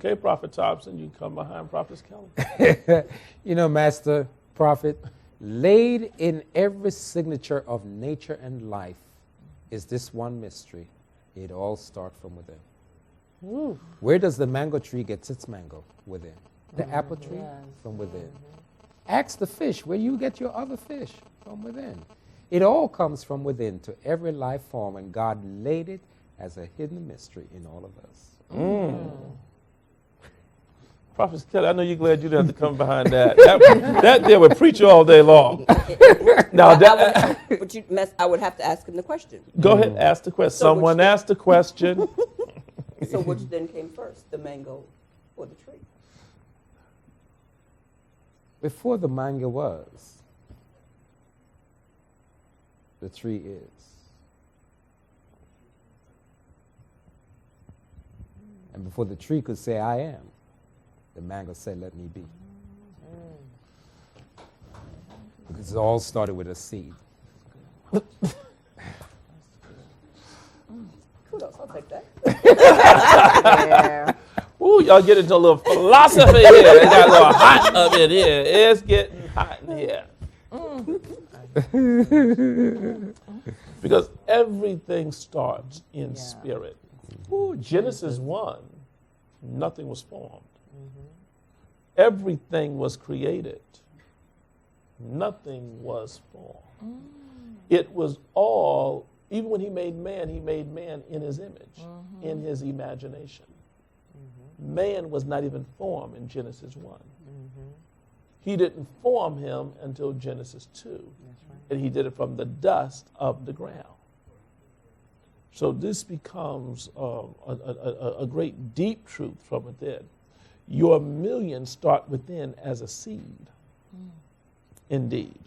Okay, Prophet Thompson, you come behind Prophet Kelly. You know, Master Prophet, laid in every signature of nature and life is this one mystery. It all starts from within. Ooh. Where does the mango tree get its mango? Within. The apple tree? Yes. From within. Ask the fish where you get your other fish. From within. It all comes from within to every life form, and God laid it as a hidden mystery in all of us. Prophet Kelly, I know you're glad you didn't have to come behind that. That there would preach you all day long. Now, I would have to ask him the question. go ahead, ask the question. So Someone asked the question. So which then came first, the mango or the tree? Before the mango was, the tree is. And before the tree could say, I am, the mango said, let me be. Because it all started with a seed. Kudos, I'll take that. Yeah. Ooh, y'all get into a little philosophy here. It got a little hot up in here. It's getting hot in here. Because everything starts in spirit. Ooh, Genesis 1, nothing was formed. Everything was created. Nothing was formed. It was all, even when he made man in his image, in his imagination. Man was not even formed in Genesis 1. He didn't form him until Genesis 2. That's right. And he did it from the dust of the ground. So this becomes a great deep truth from within. Your millions start within as a seed. Indeed.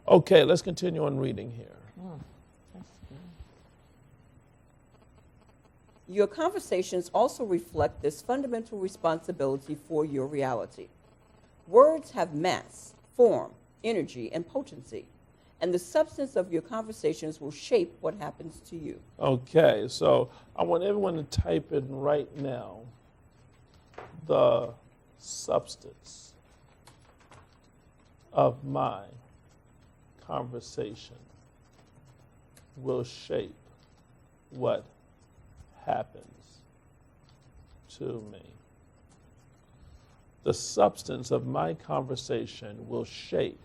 Okay, let's continue on reading here. Your conversations also reflect this fundamental responsibility for your reality. Words have mass, form, energy, and potency, and the substance of your conversations will shape what happens to you. Okay, so I want everyone to type in right now the substance of my conversation will shape what happens to me. The substance of my conversation will shape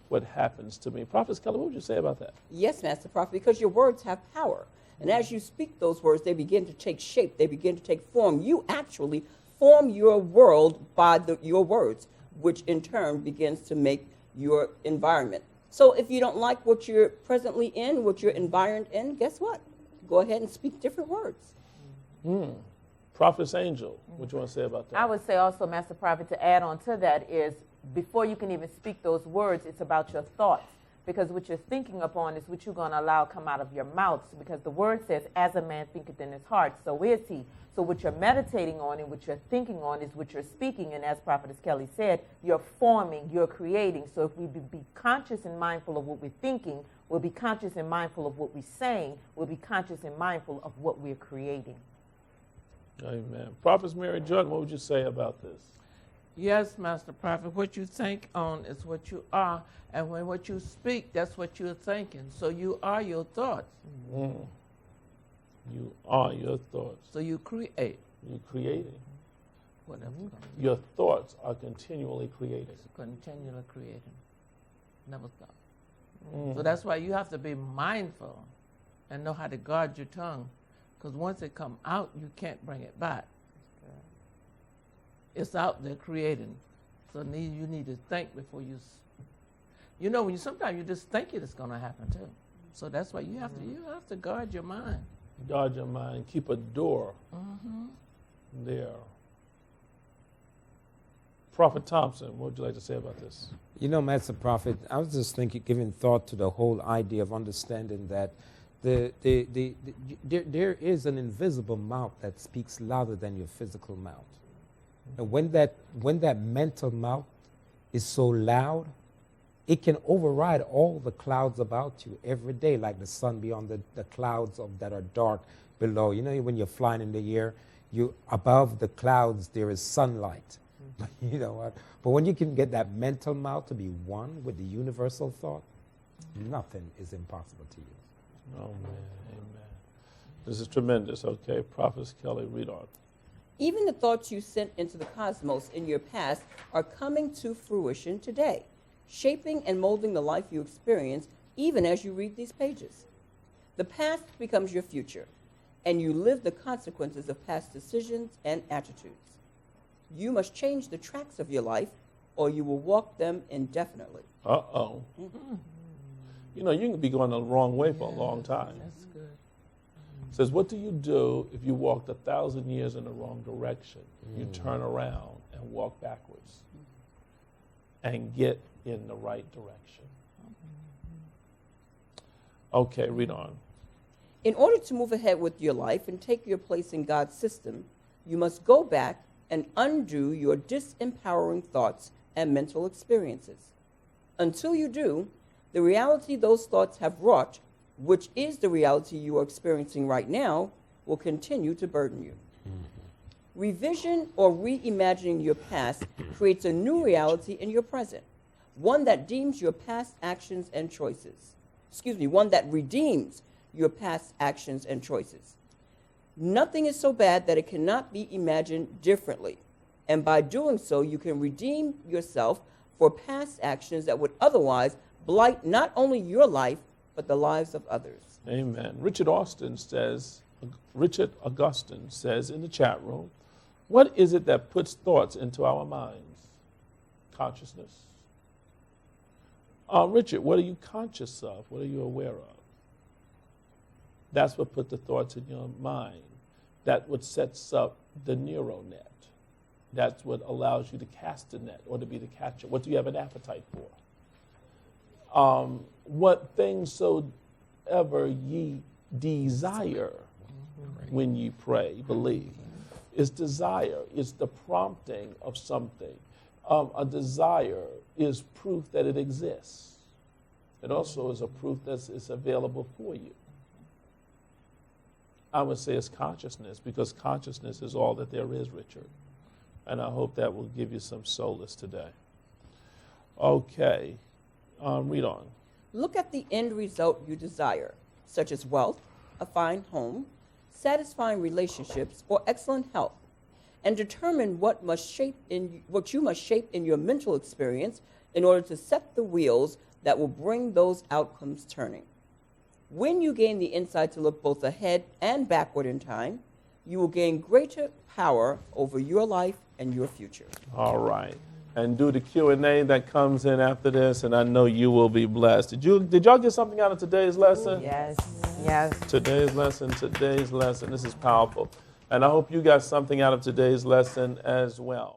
what happens to me. Prophet Kelly, what would you say about that? Yes, Master Prophet, because your words have power. And as you speak those words, they begin to take shape, they begin to take form. You actually form your world by your words, which in turn begins to make your environment. So if you don't like what you're presently in, what you're environed in, guess what? Go ahead and speak different words. Prophet's Angel, what you want to say about that? I would say also, Master Prophet, to add on to that is before you can even speak those words, it's about your thoughts. Because what you're thinking upon is what you're going to allow come out of your mouths. Because the word says, as a man thinketh in his heart, so is he. So what you're meditating on and what you're thinking on is what you're speaking. And as Prophetess Kelly said, you're forming, you're creating. So if we be conscious and mindful of what we're thinking, we'll be conscious and mindful of what we're saying, we'll be conscious and mindful of what we're creating. Amen. Prophet Mary Jordan, what would you say about this? Yes, Master Prophet, what you think on is what you are, and when what you speak, that's what you're thinking. So you are your thoughts. You are your thoughts. So you create. You're creating. Whatever. Your thoughts are continually creating. It's continually creating. Never stop. So that's why you have to be mindful and know how to guard your tongue. Because once it come out, you can't bring it back. It's out there creating. So you need to think before you. You know, when you sometimes you just think it's going to happen too. So that's why you have to guard your mind. Guard your mind. Keep a door there. Prophet Thompson, what would you like to say about this? You know, Master Prophet, I was just thinking, giving thought to the whole idea of understanding that there is an invisible mouth that speaks louder than your physical mouth. And when that mental mouth is so loud, it can override all the clouds about you every day, like the sun beyond the clouds that are dark below. You know, when you're flying in the air, You above the clouds there is sunlight. You know what? But when you can get that mental mouth to be one with the universal thought, nothing is impossible to you. Oh, man. Amen. This is tremendous. Okay, Prophet Kelly, read on. Even the thoughts you sent into the cosmos in your past are coming to fruition today, shaping and molding the life you experience even as you read these pages. The past becomes your future, and you live the consequences of past decisions and attitudes. You must change the tracks of your life, or you will walk them indefinitely. Uh-oh. You know, you can be going the wrong way for a long time. That's good. It says, what do you do if you walked 1,000 years in the wrong direction? You turn around and walk backwards and get in the right direction. Okay, read on. In order to move ahead with your life and take your place in God's system, you must go back and undo your disempowering thoughts and mental experiences. Until you do, the reality those thoughts have wrought, which is the reality you are experiencing right now, will continue to burden you. Revision or reimagining your past creates a new reality in your present, one that deems your past actions and choices. One that redeems your past actions and choices. Nothing is so bad that it cannot be imagined differently. And by doing so, you can redeem yourself for past actions that would otherwise blight not only your life, but the lives of others. Amen. Richard Augustine says in the chat room, what is it that puts thoughts into our minds? Consciousness. Richard, what are you conscious of? What are you aware of? That's what put the thoughts in your mind. That's what sets up the neural net. That's what allows you to cast the net or to be the catcher. What do you have an appetite for? What things soever ye desire when ye pray, believe. It's desire. It's the prompting of something. A desire is proof that it exists. It also is a proof that it's available for you. I would say it's consciousness, because consciousness is all that there is, Richard. And I hope that will give you some solace today. Okay, read on. Look at the end result you desire, such as wealth, a fine home, satisfying relationships, or excellent health, and determine what you must shape in your mental experience in order to set the wheels that will bring those outcomes turning. When you gain the insight to look both ahead and backward in time, you will gain greater power over your life and your future. All right. And do the Q&A that comes in after this, and I know you will be blessed. Did y'all get something out of today's lesson? Yes, yes. Today's lesson. This is powerful. And I hope you got something out of today's lesson as well.